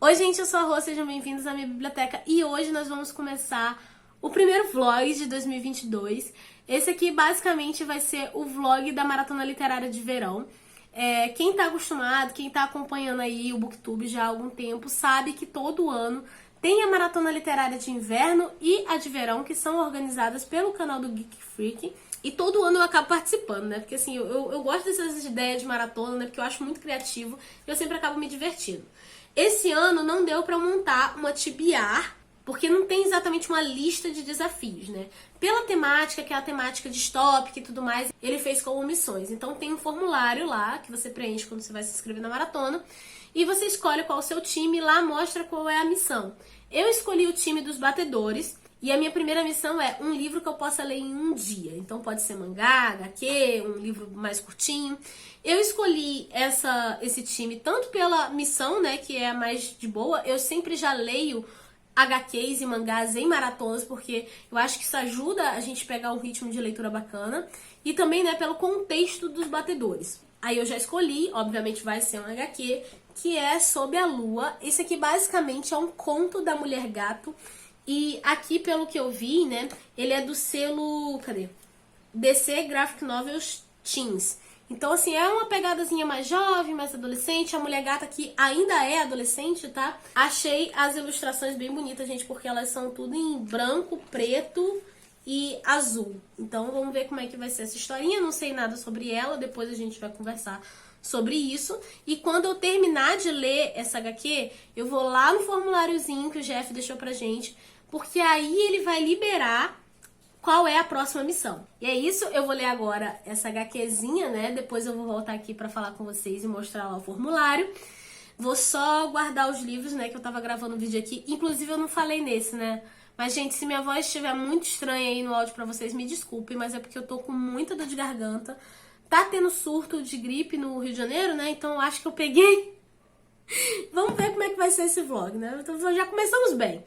Oi gente, eu sou a Rô, sejam bem-vindos à minha biblioteca e hoje nós vamos começar o primeiro vlog de 2022. Esse aqui basicamente vai ser o vlog da Maratona Literária de Verão. Quem tá acostumado, quem tá acompanhando aí o Booktube já há algum tempo, sabe que todo ano tem a Maratona Literária de Inverno e a de Verão, que são organizadas pelo canal do Geek Freak. E todo ano eu acabo participando, né? Porque assim, eu gosto dessas ideias de maratona, né? Porque eu acho muito criativo e eu sempre acabo me divertindo. Esse ano não deu pra montar uma TBR, porque não tem exatamente uma lista de desafios, né? Pela temática, que é a temática distópica e tudo mais, ele fez como missões. Então tem um formulário lá, que você preenche quando você vai se inscrever na maratona, e você escolhe qual é o seu time e lá mostra qual é a missão. Eu escolhi o time dos batedores, e a minha primeira missão é um livro que eu possa ler em um dia. Então pode ser mangá, HQ, um livro mais curtinho. Eu escolhi esse time tanto pela missão, né, que é a mais de boa. Eu sempre já leio HQs e mangás em maratonas, porque eu acho que isso ajuda a gente pegar um ritmo de leitura bacana. E também, né, pelo contexto dos batedores. Aí eu já escolhi, obviamente vai ser um HQ, que é Sob a Lua. Esse aqui basicamente é um conto da Mulher Gato. E aqui, pelo que eu vi, né, ele é do selo, DC Graphic Novels Teens. Então, assim, é uma pegadazinha mais jovem, mais adolescente. A Mulher Gata aqui ainda é adolescente, tá? Achei as ilustrações bem bonitas, gente, porque elas são tudo em branco, preto e azul. Então, vamos ver como é que vai ser essa historinha. Não sei nada sobre ela, depois a gente vai conversar sobre isso. E quando eu terminar de ler essa HQ, eu vou lá no formuláriozinho que o Jeff deixou pra gente, porque aí ele vai liberar qual é a próxima missão. E é isso, eu vou ler agora essa HQzinha, né? Depois eu vou voltar aqui pra falar com vocês e mostrar lá o formulário. Vou só guardar os livros, né? Que eu tava gravando um vídeo aqui. Inclusive eu não falei nesse, né? Mas, gente, se minha voz estiver muito estranha aí no áudio pra vocês, me desculpem, mas é porque eu tô com muita dor de garganta. Tá tendo surto de gripe no Rio de Janeiro, né? Então eu acho que eu peguei. Vamos ver como é que vai ser esse vlog, né? Então já começamos bem.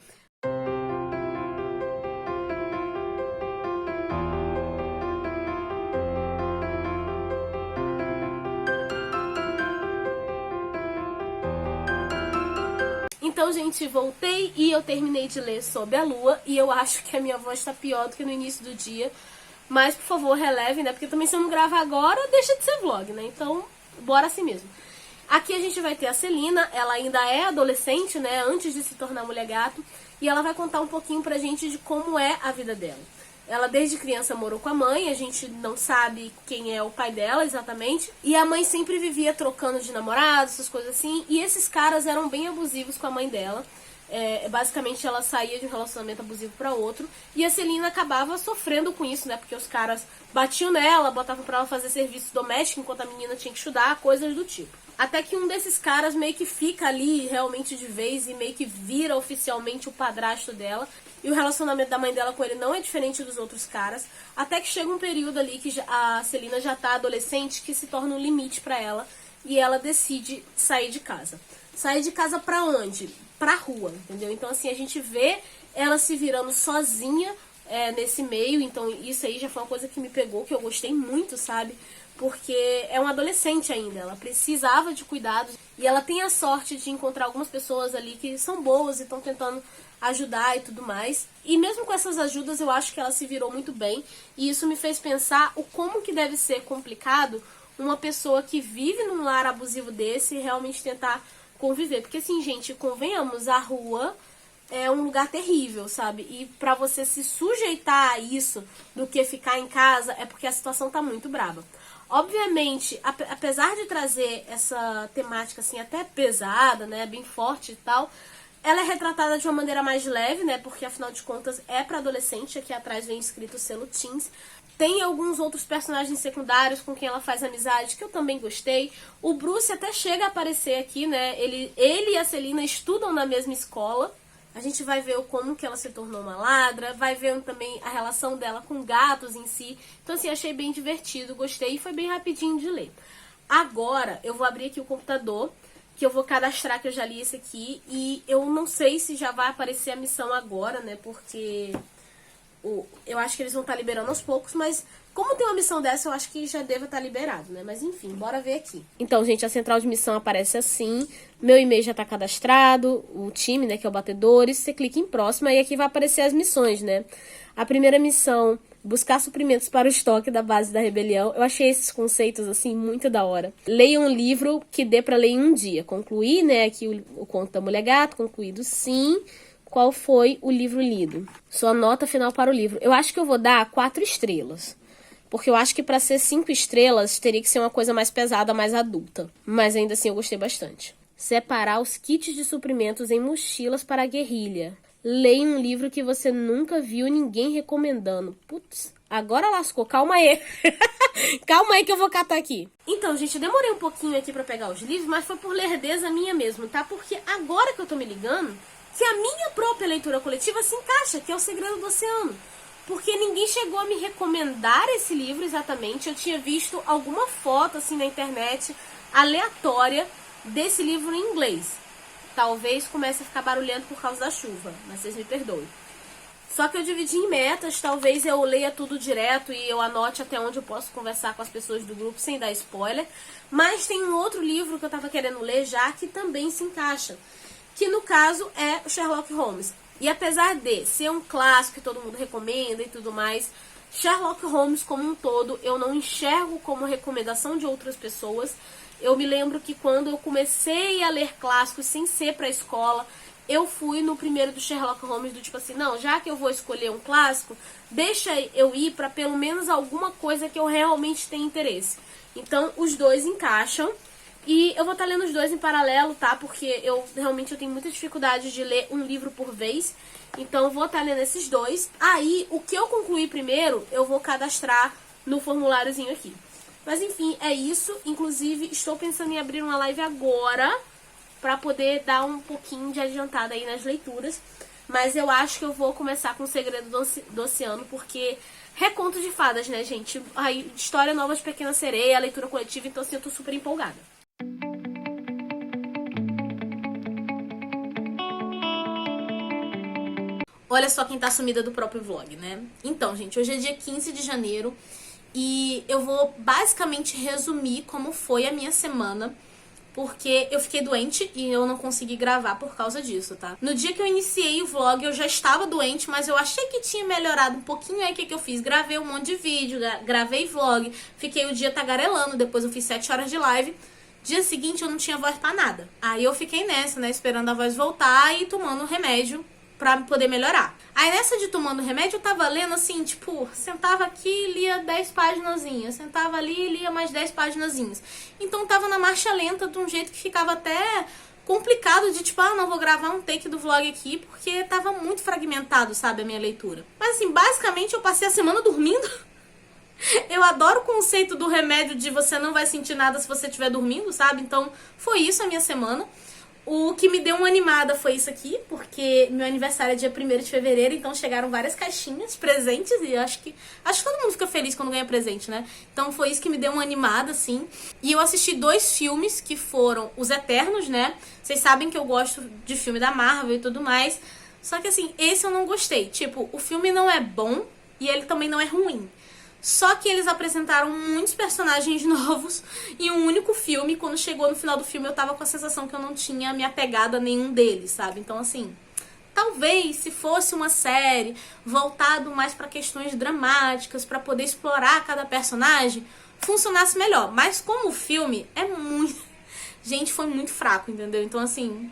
Então, gente, voltei e eu terminei de ler Sob a Lua. E eu acho que a minha voz tá pior do que no início do dia. Mas, por favor, relevem, né? Porque também se eu não gravar agora, deixa de ser vlog, né? Então, bora assim mesmo. Aqui a gente vai ter a Celina, ela ainda é adolescente, né? Antes de se tornar Mulher Gato. E ela vai contar um pouquinho pra gente de como é a vida dela. Ela desde criança morou com a mãe, a gente não sabe quem é o pai dela exatamente. E a mãe sempre vivia trocando de namorado, essas coisas assim. E esses caras eram bem abusivos com a mãe dela. Basicamente ela saía de um relacionamento abusivo para outro. E a Celina acabava sofrendo com isso, né? Porque os caras batiam nela, botavam pra ela fazer serviço doméstico enquanto a menina tinha que estudar, coisas do tipo. Até que um desses caras meio que fica ali realmente de vez e meio que vira oficialmente o padrasto dela. E o relacionamento da mãe dela com ele não é diferente dos outros caras. Até que chega um período ali que a Celina já tá adolescente, que se torna um limite pra ela. E ela decide sair de casa. Sair de casa pra onde? Pra rua, entendeu? Então assim, a gente vê ela se virando sozinha nesse meio. Então isso aí já foi uma coisa que me pegou, que eu gostei muito, sabe? Porque é uma adolescente ainda, ela precisava de cuidados. E ela tem a sorte de encontrar algumas pessoas ali que são boas e estão tentando ajudar e tudo mais. E mesmo com essas ajudas, eu acho que ela se virou muito bem. E isso me fez pensar o como que deve ser complicado uma pessoa que vive num lar abusivo desse e realmente tentar conviver. Porque assim, gente, convenhamos, a rua é um lugar terrível, sabe? E pra você se sujeitar a isso do que ficar em casa, é porque a situação tá muito braba. Obviamente, apesar de trazer essa temática assim até pesada, né, bem forte e tal, ela é retratada de uma maneira mais leve, né, porque afinal de contas é pra adolescente. Aqui atrás vem escrito o selo Teens. Tem alguns outros personagens secundários com quem ela faz amizade, que eu também gostei. O Bruce até chega a aparecer aqui, né, ele e a Celina estudam na mesma escola. A gente vai ver como que ela se tornou uma ladra, vai ver também a relação dela com gatos em si. Então assim, achei bem divertido, gostei e foi bem rapidinho de ler. Agora eu vou abrir aqui o computador, que eu vou cadastrar que eu já li esse aqui. E eu não sei se já vai aparecer a missão agora, né, porque eu acho que eles vão estar liberando aos poucos, mas Como tem uma missão dessa, eu acho que já deva estar liberado, né? Mas enfim, bora ver aqui. Então, gente, a central de missão aparece assim. Meu e-mail já tá cadastrado, o time, né, que é o Batedores. Você clica em próxima e aqui vai aparecer as missões, né? A primeira missão, buscar suprimentos para o estoque da base da rebelião. Eu achei esses conceitos, assim, muito da hora. Leia um livro que dê pra ler em um dia. Concluir, né, aqui o conto da Mulher Gato, concluído sim. Qual foi o livro lido? Sua nota final para o livro. Eu acho que eu vou dar 4 estrelas. Porque eu acho que pra ser 5 estrelas, teria que ser uma coisa mais pesada, mais adulta. Mas ainda assim eu gostei bastante. Separar os kits de suprimentos em mochilas para a guerrilha. Leia um livro que você nunca viu ninguém recomendando. Putz, agora lascou. Calma aí. Calma aí que eu vou catar aqui. Então, gente, eu demorei um pouquinho aqui pra pegar os livros, mas foi por lerdeza minha mesmo, tá? Porque agora que eu tô me ligando, que a minha própria leitura coletiva se encaixa, que é O Segredo do Oceano. Porque ninguém chegou a me recomendar esse livro exatamente. Eu tinha visto alguma foto assim na internet aleatória desse livro em inglês. Talvez comece a ficar barulhento por causa da chuva, mas vocês me perdoem. Só que eu dividi em metas, talvez eu leia tudo direto e eu anote até onde eu posso conversar com as pessoas do grupo sem dar spoiler. Mas tem um outro livro que eu tava querendo ler já que também se encaixa, que no caso é o Sherlock Holmes. E apesar de ser um clássico que todo mundo recomenda e tudo mais, Sherlock Holmes como um todo eu não enxergo como recomendação de outras pessoas. Eu me lembro que quando eu comecei a ler clássicos sem ser pra escola, eu fui no primeiro do Sherlock Holmes do tipo assim, não, já que eu vou escolher um clássico, deixa eu ir pra pelo menos alguma coisa que eu realmente tenha interesse. Então os dois encaixam. E eu vou estar lendo os dois em paralelo, tá? Porque eu tenho muita dificuldade de ler um livro por vez. Então eu vou estar lendo esses dois. Aí, o que eu concluir primeiro, eu vou cadastrar no formuláriozinho aqui. Mas enfim, é isso. Inclusive, estou pensando em abrir uma live agora pra poder dar um pouquinho de adiantada aí nas leituras. Mas eu acho que eu vou começar com O Segredo do Oceano, porque reconto de fadas, né, gente? A história nova de Pequena Sereia, a leitura coletiva, então assim, eu tô super empolgada. Olha só quem tá sumida do próprio vlog, né? Então, gente, hoje é dia 15 de janeiro e eu vou basicamente resumir como foi a minha semana, porque eu fiquei doente e eu não consegui gravar por causa disso, tá? No dia que eu iniciei o vlog, eu já estava doente, mas eu achei que tinha melhorado um pouquinho. Aí o que eu fiz? Gravei um monte de vídeo, gravei vlog, fiquei o dia tagarelando, depois eu fiz 7 horas de live. Dia seguinte eu não tinha voz pra nada. Aí eu fiquei nessa, né, esperando a voz voltar e tomando remédio pra poder melhorar. Aí nessa de tomando remédio, eu tava lendo assim, tipo, sentava aqui, lia 10 paginazinhas, sentava ali e lia mais 10 paginazinhas. Então tava na marcha lenta de um jeito que ficava até complicado de tipo, não vou gravar um take do vlog aqui, porque tava muito fragmentado, sabe, a minha leitura. Mas assim, basicamente eu passei a semana dormindo. Eu adoro o conceito do remédio de você não vai sentir nada se você estiver dormindo, sabe? Então foi isso a minha semana. O que me deu uma animada foi isso aqui, porque meu aniversário é dia 1º de fevereiro, então chegaram várias caixinhas, presentes, e acho que todo mundo fica feliz quando ganha presente, né? Então foi isso que me deu uma animada, assim. E eu assisti 2 filmes, que foram Os Eternos, né? Vocês sabem que eu gosto de filme da Marvel e tudo mais, só que assim, esse eu não gostei. Tipo, o filme não é bom e ele também não é ruim. Só que eles apresentaram muitos personagens novos em um único filme. Quando chegou no final do filme, eu tava com a sensação que eu não tinha me apegado a nenhum deles, sabe? Então, assim, talvez se fosse uma série voltado mais pra questões dramáticas, pra poder explorar cada personagem, funcionasse melhor. Mas como o filme é muito... Gente, foi muito fraco, entendeu? Então, assim,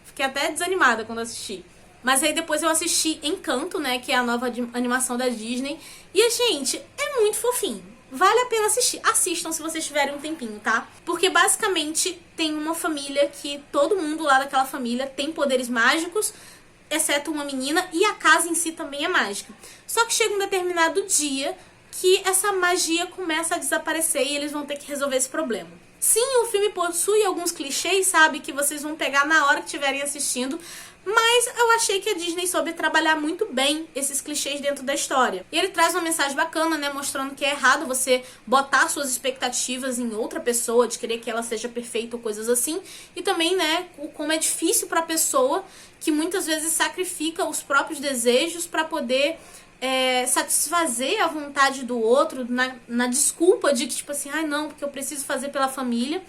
fiquei até desanimada quando assisti. Mas aí depois eu assisti Encanto, né, que é a nova animação da Disney. E, gente, é muito fofinho. Vale a pena assistir. Assistam se vocês tiverem um tempinho, tá? Porque basicamente tem uma família que todo mundo lá daquela família tem poderes mágicos, exceto uma menina, e a casa em si também é mágica. Só que chega um determinado dia que essa magia começa a desaparecer e eles vão ter que resolver esse problema. Sim, o filme possui alguns clichês, sabe, que vocês vão pegar na hora que estiverem assistindo, mas eu achei que a Disney soube trabalhar muito bem esses clichês dentro da história. E ele traz uma mensagem bacana, né, mostrando que é errado você botar suas expectativas em outra pessoa, de querer que ela seja perfeita ou coisas assim. E também, né, como é difícil pra pessoa que muitas vezes sacrifica os próprios desejos pra poder satisfazer a vontade do outro na desculpa de que, tipo assim, ai não, porque eu preciso fazer pela família.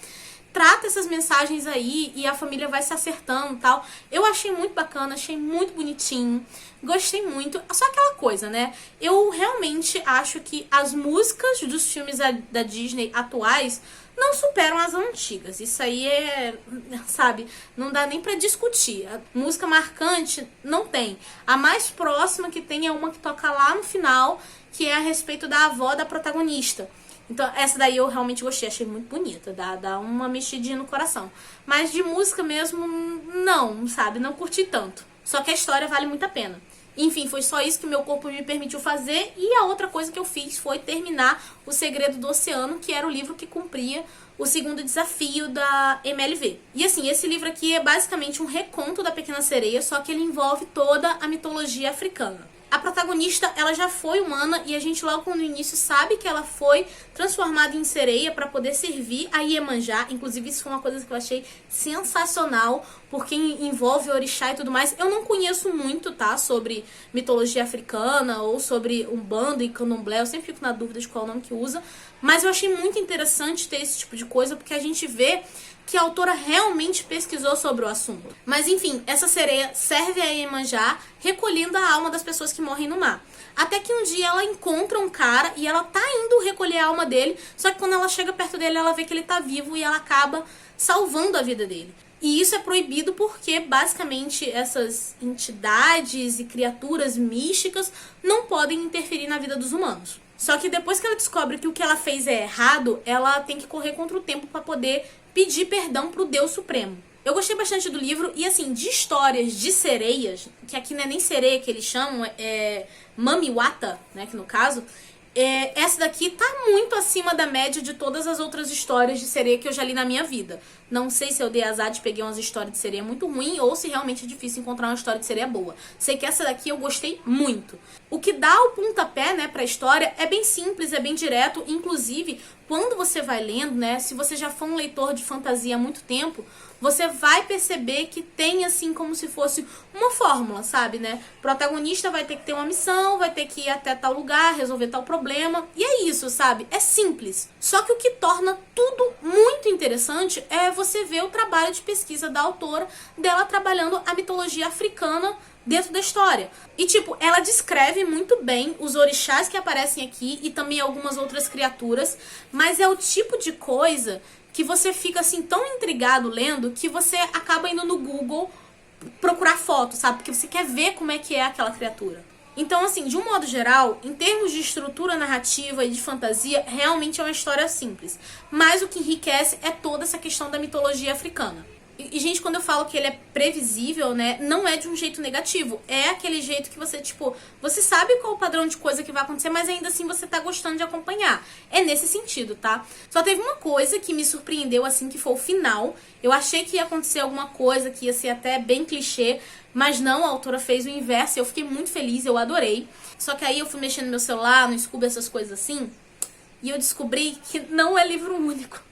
Trata essas mensagens aí e a família vai se acertando e tal. Eu achei muito bacana, achei muito bonitinho, gostei muito. Só aquela coisa, né? Eu realmente acho que as músicas dos filmes da Disney atuais não superam as antigas. Isso aí sabe, não dá nem pra discutir. A música marcante não tem. A mais próxima que tem é uma que toca lá no final, que é a respeito da avó da protagonista. Então, essa daí eu realmente gostei, achei muito bonita, dá uma mexidinha no coração. Mas de música mesmo, não, sabe, não curti tanto. Só que a história vale muito a pena. Enfim, foi só isso que meu corpo me permitiu fazer. E a outra coisa que eu fiz foi terminar O Segredo do Oceano, que era o livro que cumpria o segundo desafio da MLV. E assim, esse livro aqui é basicamente um reconto da Pequena Sereia, só que ele envolve toda a mitologia africana. A protagonista, ela já foi humana e a gente logo no início sabe que ela foi transformada em sereia para poder servir a Iemanjá. Inclusive isso foi uma coisa que eu achei sensacional, porque envolve orixá e tudo mais. Eu não conheço muito, tá, sobre mitologia africana ou sobre Umbanda e Candomblé. Eu sempre fico na dúvida de qual é o nome que usa. Mas eu achei muito interessante ter esse tipo de coisa, porque a gente vê que a autora realmente pesquisou sobre o assunto. Mas enfim, essa sereia serve a Iemanjá recolhendo a alma das pessoas que morrem no mar. Até que um dia ela encontra um cara e ela tá indo recolher a alma dele, só que quando ela chega perto dele ela vê que ele tá vivo e ela acaba salvando a vida dele. E isso é proibido porque, basicamente, essas entidades e criaturas místicas não podem interferir na vida dos humanos. Só que depois que ela descobre que o que ela fez é errado, ela tem que correr contra o tempo para poder pedir perdão pro Deus Supremo. Eu gostei bastante do livro e, assim, de histórias de sereias, que aqui não é nem sereia que eles chamam, é Mamiwata, né, que no caso, essa daqui tá muito acima da média de todas as outras histórias de sereia que eu já li na minha vida. Não sei se eu dei azar de pegar umas histórias de sereia muito ruim ou se realmente é difícil encontrar uma história de sereia boa. Sei que essa daqui eu gostei muito. O que dá o pontapé, né, pra história é bem simples, é bem direto. Inclusive, quando você vai lendo, né, se você já for um leitor de fantasia há muito tempo, você vai perceber que tem, assim, como se fosse uma fórmula, sabe, né? O protagonista vai ter que ter uma missão, vai ter que ir até tal lugar, resolver tal problema. E é isso, sabe? É simples. Só que o que torna tudo muito interessante é você ver o trabalho de pesquisa da autora, dela trabalhando a mitologia africana dentro da história. E, tipo, ela descreve muito bem os orixás que aparecem aqui e também algumas outras criaturas, mas é o tipo de coisa que você fica, assim, tão intrigado lendo que você acaba indo no Google procurar foto, sabe? Porque você quer ver como é que é aquela criatura. Então, assim, de um modo geral, em termos de estrutura narrativa e de fantasia, realmente é uma história simples. Mas o que enriquece é toda essa questão da mitologia africana. E, gente, quando eu falo que ele é previsível, né, não é de um jeito negativo. É aquele jeito que você, tipo, você sabe qual o padrão de coisa que vai acontecer, mas ainda assim você tá gostando de acompanhar. É nesse sentido, tá? Só teve uma coisa que me surpreendeu, assim, que foi o final. Eu achei que ia acontecer alguma coisa que ia ser até bem clichê, mas não, a autora fez o inverso e eu fiquei muito feliz, eu adorei. Só que aí eu fui mexendo no meu celular, no Scooby, essas coisas assim, e eu descobri que não é livro único.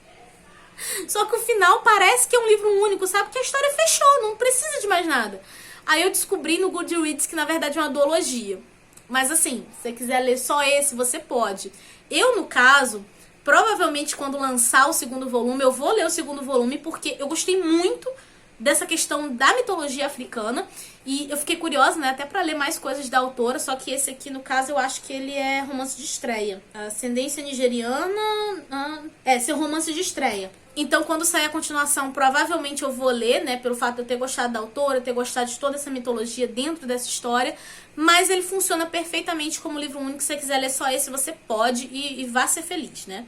Só que o final parece que é um livro único, sabe? Porque a história fechou, não precisa de mais nada. Aí eu descobri no Goodreads que na verdade é uma duologia. Mas assim, se você quiser ler só esse, você pode. Eu, no caso, provavelmente quando lançar o segundo volume, eu vou ler o segundo volume porque eu gostei muito dessa questão da mitologia africana. E eu fiquei curiosa, né, até pra ler mais coisas da autora, só que esse aqui, no caso, eu acho que ele é romance de estreia. Ascendência nigeriana... seu romance de estreia. Então, quando sair a continuação, provavelmente eu vou ler, né, pelo fato de eu ter gostado da autora, ter gostado de toda essa mitologia dentro dessa história, mas ele funciona perfeitamente como livro único. Se você quiser ler só esse, você pode e vá ser feliz, né?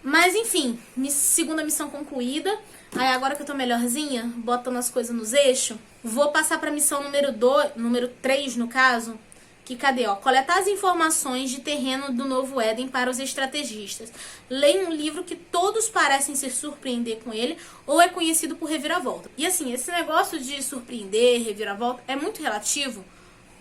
Mas, enfim, segunda missão concluída. Aí, agora que eu tô melhorzinha, botando as coisas nos eixos, vou passar pra missão número 3, no caso, que cadê, ó? Coletar as informações de terreno do Novo Éden para os estrategistas. Leia um livro que todos parecem se surpreender com ele ou é conhecido por reviravolta. E assim, esse negócio de surpreender, reviravolta, é muito relativo,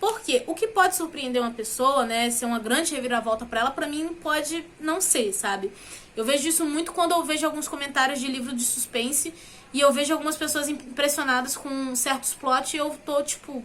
porque o que pode surpreender uma pessoa, né, ser uma grande reviravolta pra ela, pra mim pode não ser, sabe? Eu vejo isso muito quando eu vejo alguns comentários de livro de suspense e eu vejo algumas pessoas impressionadas com certos plots e eu tô, tipo,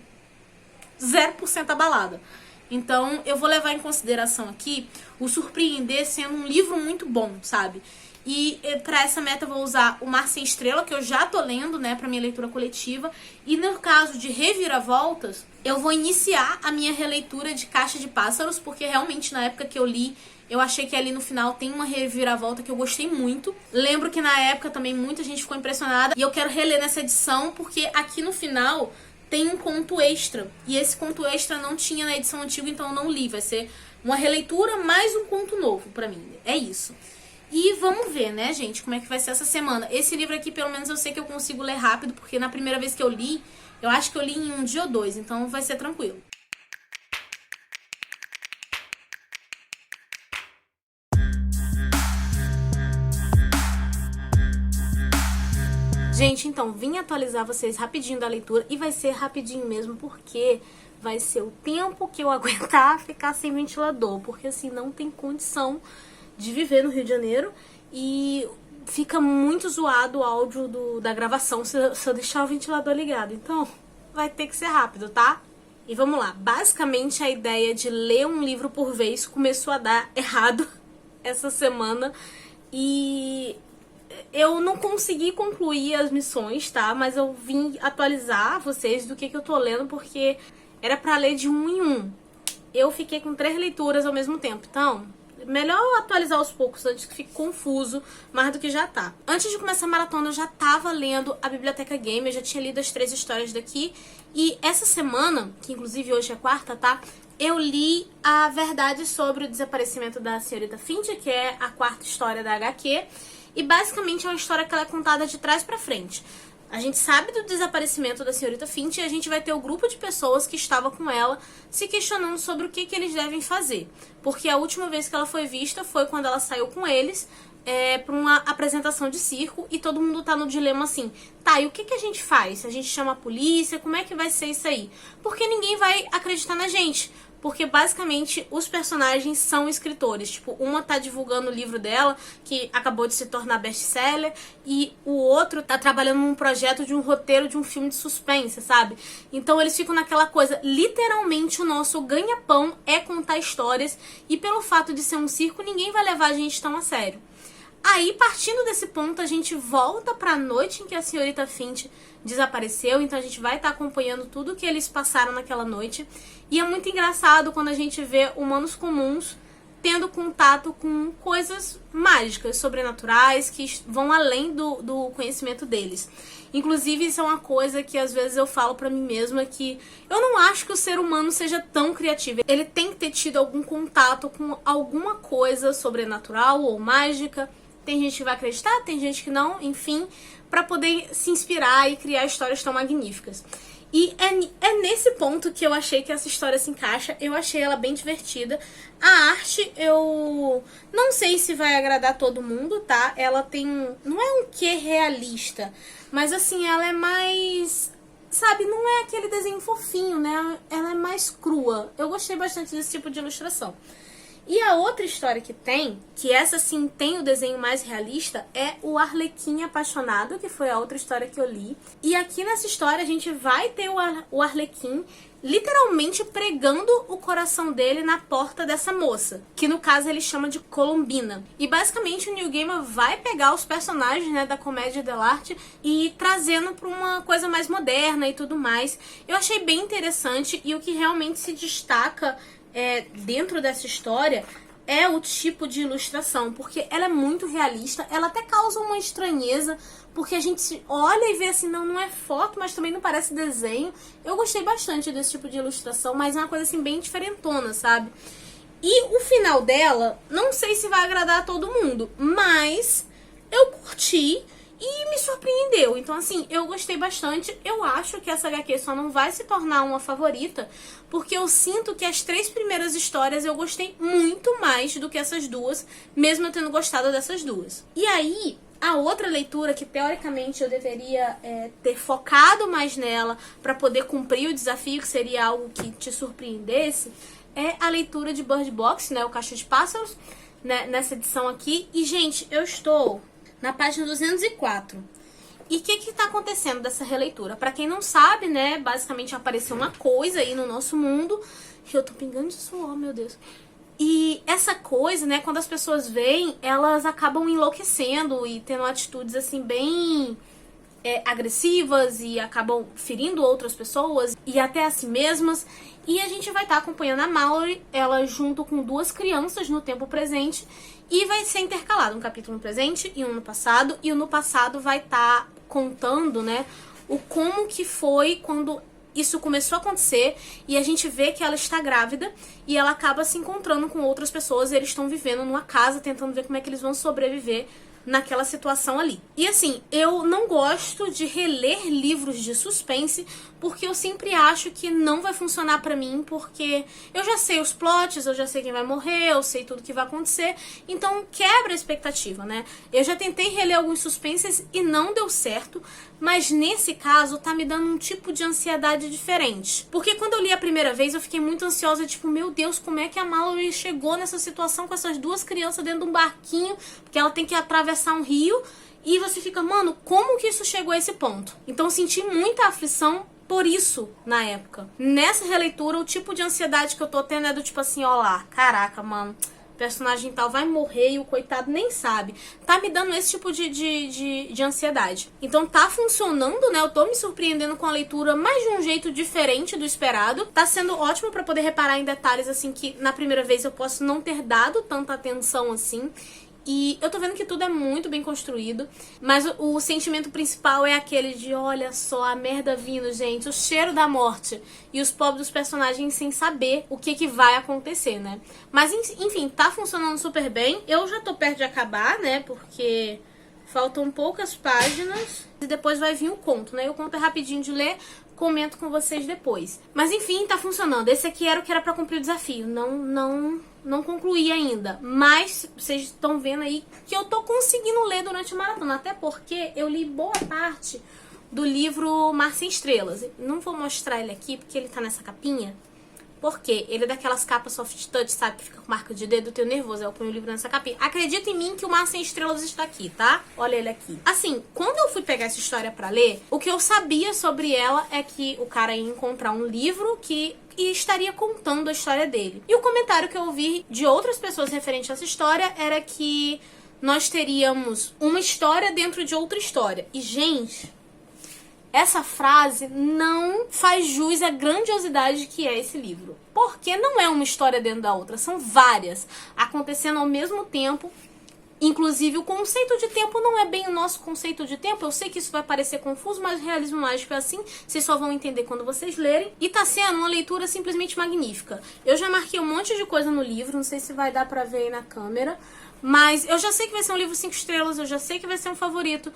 0% abalada. Então, eu vou levar em consideração aqui o Surpreender sendo um livro muito bom, sabe? E para essa meta eu vou usar o Mar Sem Estrela, que eu já tô lendo, né, pra minha leitura coletiva. E no caso de Reviravoltas, eu vou iniciar a minha releitura de Caixa de Pássaros, porque realmente na época que eu li, eu achei que ali no final tem uma reviravolta que eu gostei muito. Lembro que na época também muita gente ficou impressionada. E eu quero reler nessa edição, porque aqui no final tem um conto extra. E esse conto extra não tinha na edição antiga, então eu não li. Vai ser uma releitura mais um conto novo pra mim. É isso. E vamos ver, né, gente, como é que vai ser essa semana. Esse livro aqui, pelo menos, eu sei que eu consigo ler rápido, porque na primeira vez que eu li, eu acho que eu li em um dia ou dois, então vai ser tranquilo. Gente, então, vim atualizar vocês rapidinho da leitura, e vai ser rapidinho mesmo, porque vai ser o tempo que eu aguentar ficar sem ventilador, porque assim, não tem condição de viver no Rio de Janeiro, e fica muito zoado o áudio da gravação se eu deixar o ventilador ligado, então vai ter que ser rápido, tá? E vamos lá, basicamente a ideia de ler um livro por vez começou a dar errado essa semana, e eu não consegui concluir as missões, tá? Mas eu vim atualizar vocês do que eu tô lendo, porque era pra ler de um em um. Eu fiquei com 3 leituras ao mesmo tempo, então melhor atualizar aos poucos antes que fique confuso mais do que já tá. Antes de começar a maratona, eu já tava lendo a Biblioteca Game, eu já tinha lido as 3 histórias daqui. E essa semana, que inclusive hoje é quarta, tá? Eu li A Verdade sobre o Desaparecimento da Senhorita Finch, que é a 4ª história da HQ. E basicamente é uma história que ela é contada de trás pra frente. A gente sabe do desaparecimento da senhorita Finch e a gente vai ter o grupo de pessoas que estava com ela se questionando sobre o que eles devem fazer. Porque a última vez que ela foi vista foi quando ela saiu com eles para uma apresentação de circo, e todo mundo tá no dilema assim, tá, e o que a gente faz? A gente chama a polícia? Como é que vai ser isso aí? Porque ninguém vai acreditar na gente. Porque basicamente os personagens são escritores. Tipo, uma tá divulgando o livro dela, que acabou de se tornar best-seller, e o outro tá trabalhando num projeto de um roteiro de um filme de suspense, sabe? Então eles ficam naquela coisa, literalmente o nosso ganha-pão é contar histórias, e pelo fato de ser um circo, ninguém vai levar a gente tão a sério. Aí, partindo desse ponto, a gente volta pra noite em que a senhorita Finch desapareceu, então a gente vai estar acompanhando tudo que eles passaram naquela noite. E é muito engraçado quando a gente vê humanos comuns tendo contato com coisas mágicas, sobrenaturais, que vão além do conhecimento deles. Inclusive, isso é uma coisa que às vezes eu falo pra mim mesma, que eu não acho que o ser humano seja tão criativo. Ele tem que ter tido algum contato com alguma coisa sobrenatural ou mágica. Tem gente que vai acreditar, tem gente que não, enfim, pra poder se inspirar e criar histórias tão magníficas. E é nesse ponto que eu achei que essa história se encaixa. Eu achei ela bem divertida. A arte, eu não sei se vai agradar todo mundo, tá? Ela tem... não é um quê realista, mas assim, ela é mais... sabe, não é aquele desenho fofinho, né? Ela é mais crua. Eu gostei bastante desse tipo de ilustração. E a outra história que tem, que essa sim tem o desenho mais realista, é o Arlequim Apaixonado, que foi a outra história que eu li. E aqui nessa história a gente vai ter o Arlequim literalmente pregando o coração dele na porta dessa moça, que no caso ele chama de Colombina. E basicamente o Neil Gaiman vai pegar os personagens, né, da comédia dell'arte e trazendo para uma coisa mais moderna e tudo mais. Eu achei bem interessante, e o que realmente se destaca dentro dessa história é o tipo de ilustração, porque ela é muito realista, ela até causa uma estranheza, porque a gente olha e vê assim, não é foto, mas também não parece desenho. Eu gostei bastante desse tipo de ilustração, mas é uma coisa assim bem diferentona, sabe? E o final dela, não sei se vai agradar a todo mundo, mas eu curti e me surpreendeu. Então assim, eu gostei bastante. Eu acho que essa HQ só não vai se tornar uma favorita, porque eu sinto que as 3 primeiras histórias eu gostei muito mais do que essas duas, mesmo eu tendo gostado dessas duas. E aí, a outra leitura que teoricamente eu deveria ter focado mais nela para poder cumprir o desafio, que seria algo que te surpreendesse, é a leitura de Bird Box, né, o Caixa de Pássaros, né, nessa edição aqui. E gente, eu estou na página 204. E o que tá acontecendo dessa releitura? Pra quem não sabe, né, basicamente apareceu uma coisa aí no nosso mundo. Eu tô pingando de suor, meu Deus. E essa coisa, né, quando as pessoas veem, elas acabam enlouquecendo e tendo atitudes, assim, bem agressivas e acabam ferindo outras pessoas e até a si mesmas. E a gente vai estar acompanhando a Mallory, ela junto com 2 crianças no tempo presente, e vai ser intercalado um capítulo no presente e um no passado, e o no passado vai estar contando, né, o como que foi quando isso começou a acontecer, e a gente vê que ela está grávida e ela acaba se encontrando com outras pessoas, e eles estão vivendo numa casa, tentando ver como é que eles vão sobreviver naquela situação ali. E assim, eu não gosto de reler livros de suspense, porque eu sempre acho que não vai funcionar pra mim, porque eu já sei os plots, eu já sei quem vai morrer, eu sei tudo que vai acontecer, então quebra a expectativa, né? Eu já tentei reler alguns suspenses e não deu certo, mas nesse caso tá me dando um tipo de ansiedade diferente. Porque quando eu li a primeira vez, eu fiquei muito ansiosa, tipo, meu Deus, como é que a Mallory chegou nessa situação com essas 2 crianças dentro de um barquinho, porque ela tem que atravessar um rio, e você fica, mano, como que isso chegou a esse ponto? Então eu senti muita aflição por isso na época. Nessa releitura, o tipo de ansiedade que eu tô tendo é do tipo assim, ó lá, caraca, mano, o personagem tal vai morrer e o coitado nem sabe. Tá me dando esse tipo de ansiedade. Então tá funcionando, né? Eu tô me surpreendendo com a leitura, mas de um jeito diferente do esperado. Tá sendo ótimo pra poder reparar em detalhes, assim, que na primeira vez eu posso não ter dado tanta atenção assim. E eu tô vendo que tudo é muito bem construído, mas o sentimento principal é aquele de, olha só, a merda vindo, gente, o cheiro da morte e os pobres dos personagens sem saber o que vai acontecer, né? Mas, enfim, tá funcionando super bem. Eu já tô perto de acabar, né, porque faltam poucas páginas e depois vai vir o conto, né? O conto é rapidinho de ler, comento com vocês depois. Mas, enfim, tá funcionando. Esse aqui era o que era pra cumprir o desafio. Não concluí ainda, mas vocês estão vendo aí que eu tô conseguindo ler durante a maratona, até porque eu li boa parte do livro Mar Sem Estrelas. Não vou mostrar ele aqui porque ele tá nessa capinha, porque ele é daquelas capas soft touch, sabe, que fica com marca de dedo, eu tenho nervoso, eu ponho o livro nessa capinha. Acredita em mim que o Mar Sem Estrelas está aqui, tá? Olha ele aqui. Assim, quando eu fui pegar essa história pra ler, o que eu sabia sobre ela é que o cara ia encontrar um livro e estaria contando a história dele. E o comentário que eu ouvi de outras pessoas referente a essa história era que nós teríamos uma história dentro de outra história. E, gente, essa frase não faz jus à grandiosidade que é esse livro. Porque não é uma história dentro da outra, são várias, acontecendo ao mesmo tempo. Inclusive, o conceito de tempo não é bem o nosso conceito de tempo. Eu sei que isso vai parecer confuso, mas realismo mágico é assim. Vocês só vão entender quando vocês lerem. E tá sendo uma leitura simplesmente magnífica. Eu já marquei um monte de coisa no livro, não sei se vai dar pra ver aí na câmera. Mas eu já sei que vai ser um livro 5 estrelas, eu já sei que vai ser um favorito.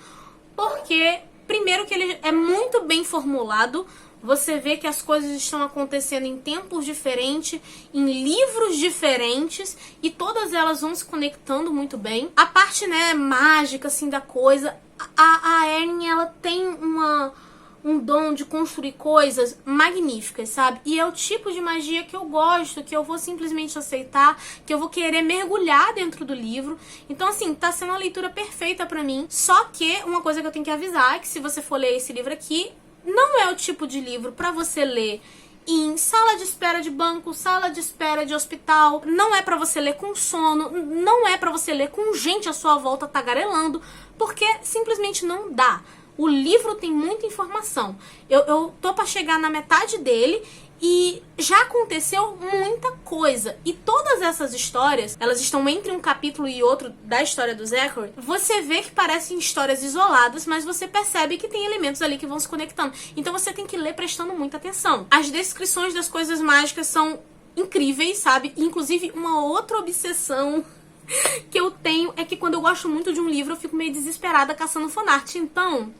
Porque, primeiro, que ele é muito bem formulado. Você vê que as coisas estão acontecendo em tempos diferentes, em livros diferentes, e todas elas vão se conectando muito bem. A parte, né, mágica, assim, da coisa, a Erin, ela tem um dom de construir coisas magníficas, sabe? E é o tipo de magia que eu gosto, que eu vou simplesmente aceitar, que eu vou querer mergulhar dentro do livro. Então, assim, tá sendo uma leitura perfeita pra mim. Só que uma coisa que eu tenho que avisar é que se você for ler esse livro aqui, não é o tipo de livro pra você ler em sala de espera de banco, sala de espera de hospital. Não é pra você ler com sono, não é pra você ler com gente à sua volta tagarelando, porque simplesmente não dá. O livro tem muita informação. Eu tô pra chegar na metade dele e já aconteceu muita coisa. E todas essas histórias, elas estão entre um capítulo e outro da história do Zachary. Você vê que parecem histórias isoladas, mas você percebe que tem elementos ali que vão se conectando. Então você tem que ler prestando muita atenção. As descrições das coisas mágicas são incríveis, sabe? Inclusive, uma outra obsessão que eu tenho é que quando eu gosto muito de um livro, eu fico meio desesperada caçando fanart. Então,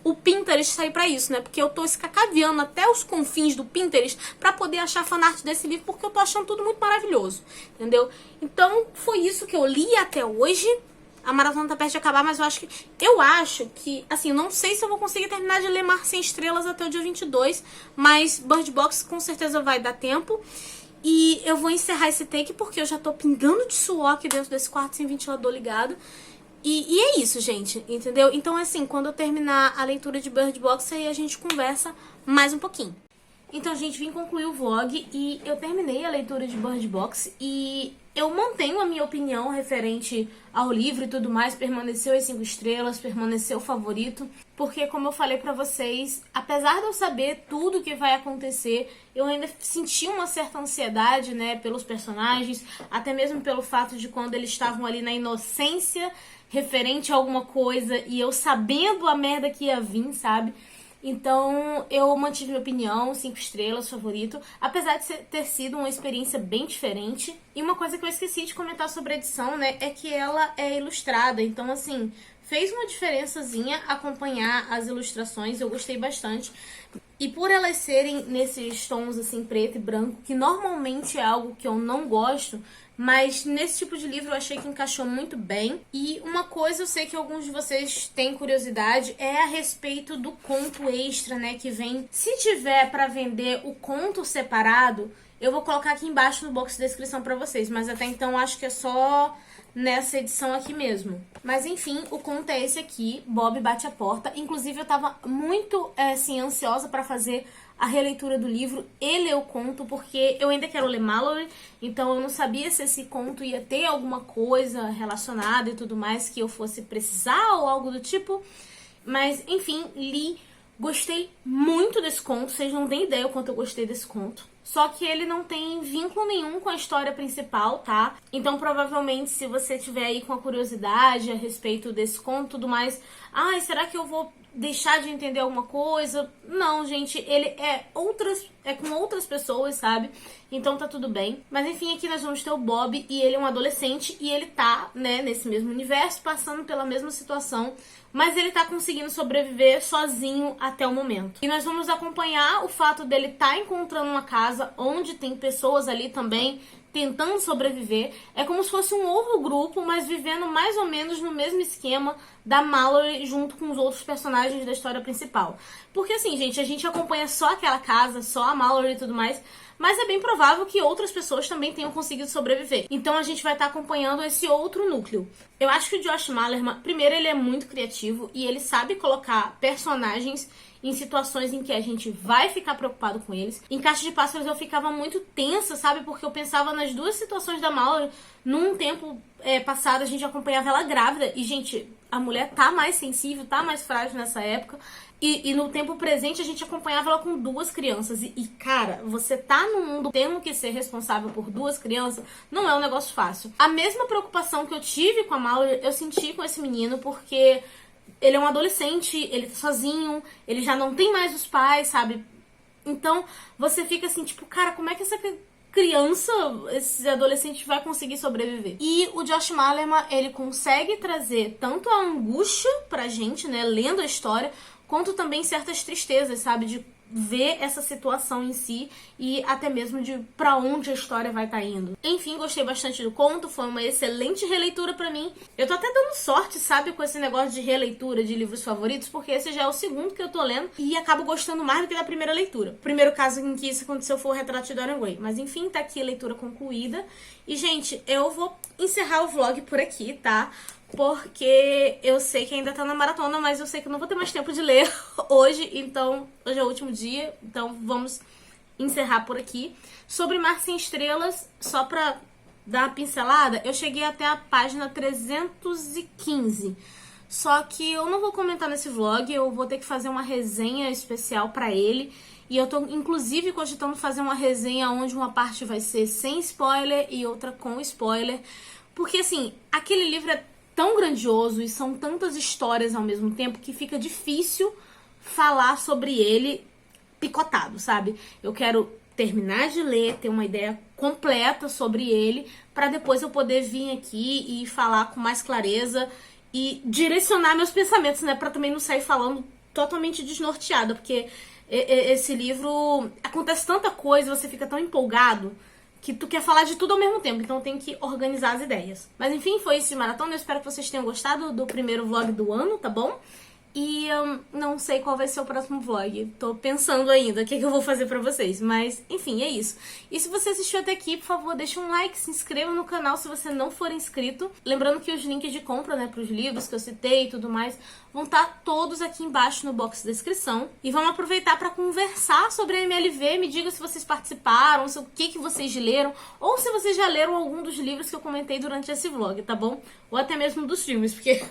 o Pinterest tá aí pra isso, né? Porque eu tô escacaviando até os confins do Pinterest pra poder achar fanart desse livro, porque eu tô achando tudo muito maravilhoso, entendeu? Então, foi isso que eu li até hoje. A maratona tá perto de acabar, mas eu acho que, assim, não sei se eu vou conseguir terminar de ler Mar Sem Estrelas até o dia 22, mas Bird Box com certeza vai dar tempo. E eu vou encerrar esse take porque eu já tô pingando de suor aqui dentro desse quarto sem ventilador ligado. E é isso, gente, entendeu? Então, assim, quando eu terminar a leitura de Bird Box, aí a gente conversa mais um pouquinho. Então, gente, vim concluir o vlog e eu terminei a leitura de Bird Box e eu mantenho a minha opinião referente ao livro e tudo mais, permaneceu as 5 estrelas, permaneceu o favorito, porque como eu falei pra vocês, apesar de eu saber tudo que vai acontecer, eu ainda senti uma certa ansiedade, né, pelos personagens, até mesmo pelo fato de quando eles estavam ali na inocência referente a alguma coisa e eu sabendo a merda que ia vir, sabe? Então, eu mantive minha opinião, 5 estrelas, favorito, apesar de ter sido uma experiência bem diferente. E uma coisa que eu esqueci de comentar sobre a edição, né, é que ela é ilustrada. Então, assim, fez uma diferençazinha acompanhar as ilustrações, eu gostei bastante. E por elas serem nesses tons, assim, preto e branco, que normalmente é algo que eu não gosto, mas nesse tipo de livro eu achei que encaixou muito bem. E uma coisa eu sei que alguns de vocês têm curiosidade é a respeito do conto extra, né, que vem. Se tiver pra vender o conto separado, eu vou colocar aqui embaixo no box de descrição pra vocês, mas até então acho que é só nessa edição aqui mesmo. Mas enfim, o conto é esse aqui, Bob Bate a Porta. Inclusive eu tava muito, assim, ansiosa pra fazer a releitura do livro e ler o conto, porque eu ainda quero ler Malory, então eu não sabia se esse conto ia ter alguma coisa relacionada e tudo mais que eu fosse precisar ou algo do tipo. Mas, enfim, li, gostei muito desse conto, vocês não têm ideia o quanto eu gostei desse conto. Só que ele não tem vínculo nenhum com a história principal, tá? Então, provavelmente, se você tiver aí com a curiosidade a respeito desse conto e tudo mais, ai, será que eu vou deixar de entender alguma coisa? Não, gente, ele é com outras pessoas, sabe? Então tá tudo bem. Mas enfim, aqui nós vamos ter o Bob e ele é um adolescente e ele tá, né, nesse mesmo universo, passando pela mesma situação, mas ele tá conseguindo sobreviver sozinho até o momento. E nós vamos acompanhar o fato dele tá encontrando uma casa onde tem pessoas ali também tentando sobreviver. É como se fosse um outro grupo, mas vivendo mais ou menos no mesmo esquema da Malory junto com os outros personagens da história principal. Porque assim, gente, a gente acompanha só aquela casa, só a Malory e tudo mais, mas é bem provável que outras pessoas também tenham conseguido sobreviver. Então a gente vai estar acompanhando esse outro núcleo. Eu acho que o Josh Malerman, primeiro, ele é muito criativo e ele sabe colocar personagens em situações em que a gente vai ficar preocupado com eles. Em Caixa de Pássaros eu ficava muito tensa, sabe? Porque eu pensava nas duas situações da Mallory. Num tempo passado a gente acompanhava ela grávida. E, gente, a mulher tá mais sensível, tá mais frágil nessa época. E no tempo presente a gente acompanhava ela com 2 crianças. E, cara, você tá no mundo tendo que ser responsável por 2 crianças, não é um negócio fácil. A mesma preocupação que eu tive com a Mallory, eu senti com esse menino, porque ele é um adolescente, ele tá sozinho, ele já não tem mais os pais, sabe? Então, você fica assim, tipo, cara, como é que essa criança, esse adolescente vai conseguir sobreviver? E o Josh Malerman, ele consegue trazer tanto a angústia pra gente, né, lendo a história, quanto também certas tristezas, sabe? De ver essa situação em si e até mesmo de pra onde a história vai estar indo. Enfim, gostei bastante do conto, foi uma excelente releitura pra mim. Eu tô até dando sorte, sabe, com esse negócio de releitura de livros favoritos, porque esse já é o segundo que eu tô lendo e acabo gostando mais do que da primeira leitura. O primeiro caso em que isso aconteceu foi o Retrato de Dorian Gray. Mas enfim, tá aqui a leitura concluída. E, gente, eu vou encerrar o vlog por aqui, tá? Porque eu sei que ainda tá na maratona, mas eu sei que eu não vou ter mais tempo de ler hoje, então hoje é o último dia, então vamos encerrar por aqui. Sobre Mar Sem Estrelas, só pra dar uma pincelada, eu cheguei até a página 315, só que eu não vou comentar nesse vlog, eu vou ter que fazer uma resenha especial pra ele, e eu tô inclusive cogitando fazer uma resenha onde uma parte vai ser sem spoiler e outra com spoiler, porque assim, aquele livro é tão grandioso e são tantas histórias ao mesmo tempo que fica difícil falar sobre ele picotado, sabe? Eu quero terminar de ler, ter uma ideia completa sobre ele, pra depois eu poder vir aqui e falar com mais clareza e direcionar meus pensamentos, né? Pra também não sair falando totalmente desnorteada, porque esse livro acontece tanta coisa, você fica tão empolgado que tu quer falar de tudo ao mesmo tempo, então tem que organizar as ideias. Mas enfim, foi isso de maratona, eu espero que vocês tenham gostado do primeiro vlog do ano, tá bom? E não sei qual vai ser o próximo vlog. Tô pensando ainda o que eu vou fazer pra vocês. Mas, enfim, é isso. E se você assistiu até aqui, por favor, deixa um like, se inscreva no canal se você não for inscrito. Lembrando que os links de compra, né, pros livros que eu citei e tudo mais, vão estar todos aqui embaixo no box de descrição. E vamos aproveitar pra conversar sobre a MLV. Me diga se vocês participaram, o que vocês leram, ou se vocês já leram algum dos livros que eu comentei durante esse vlog, tá bom? Ou até mesmo dos filmes, porque...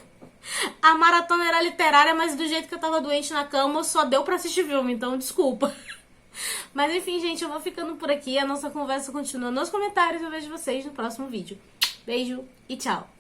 a maratona era literária, mas do jeito que eu tava doente na cama, só deu pra assistir filme, então desculpa. Mas enfim, gente, eu vou ficando por aqui. A nossa conversa continua nos comentários. Eu vejo vocês no próximo vídeo. Beijo e tchau!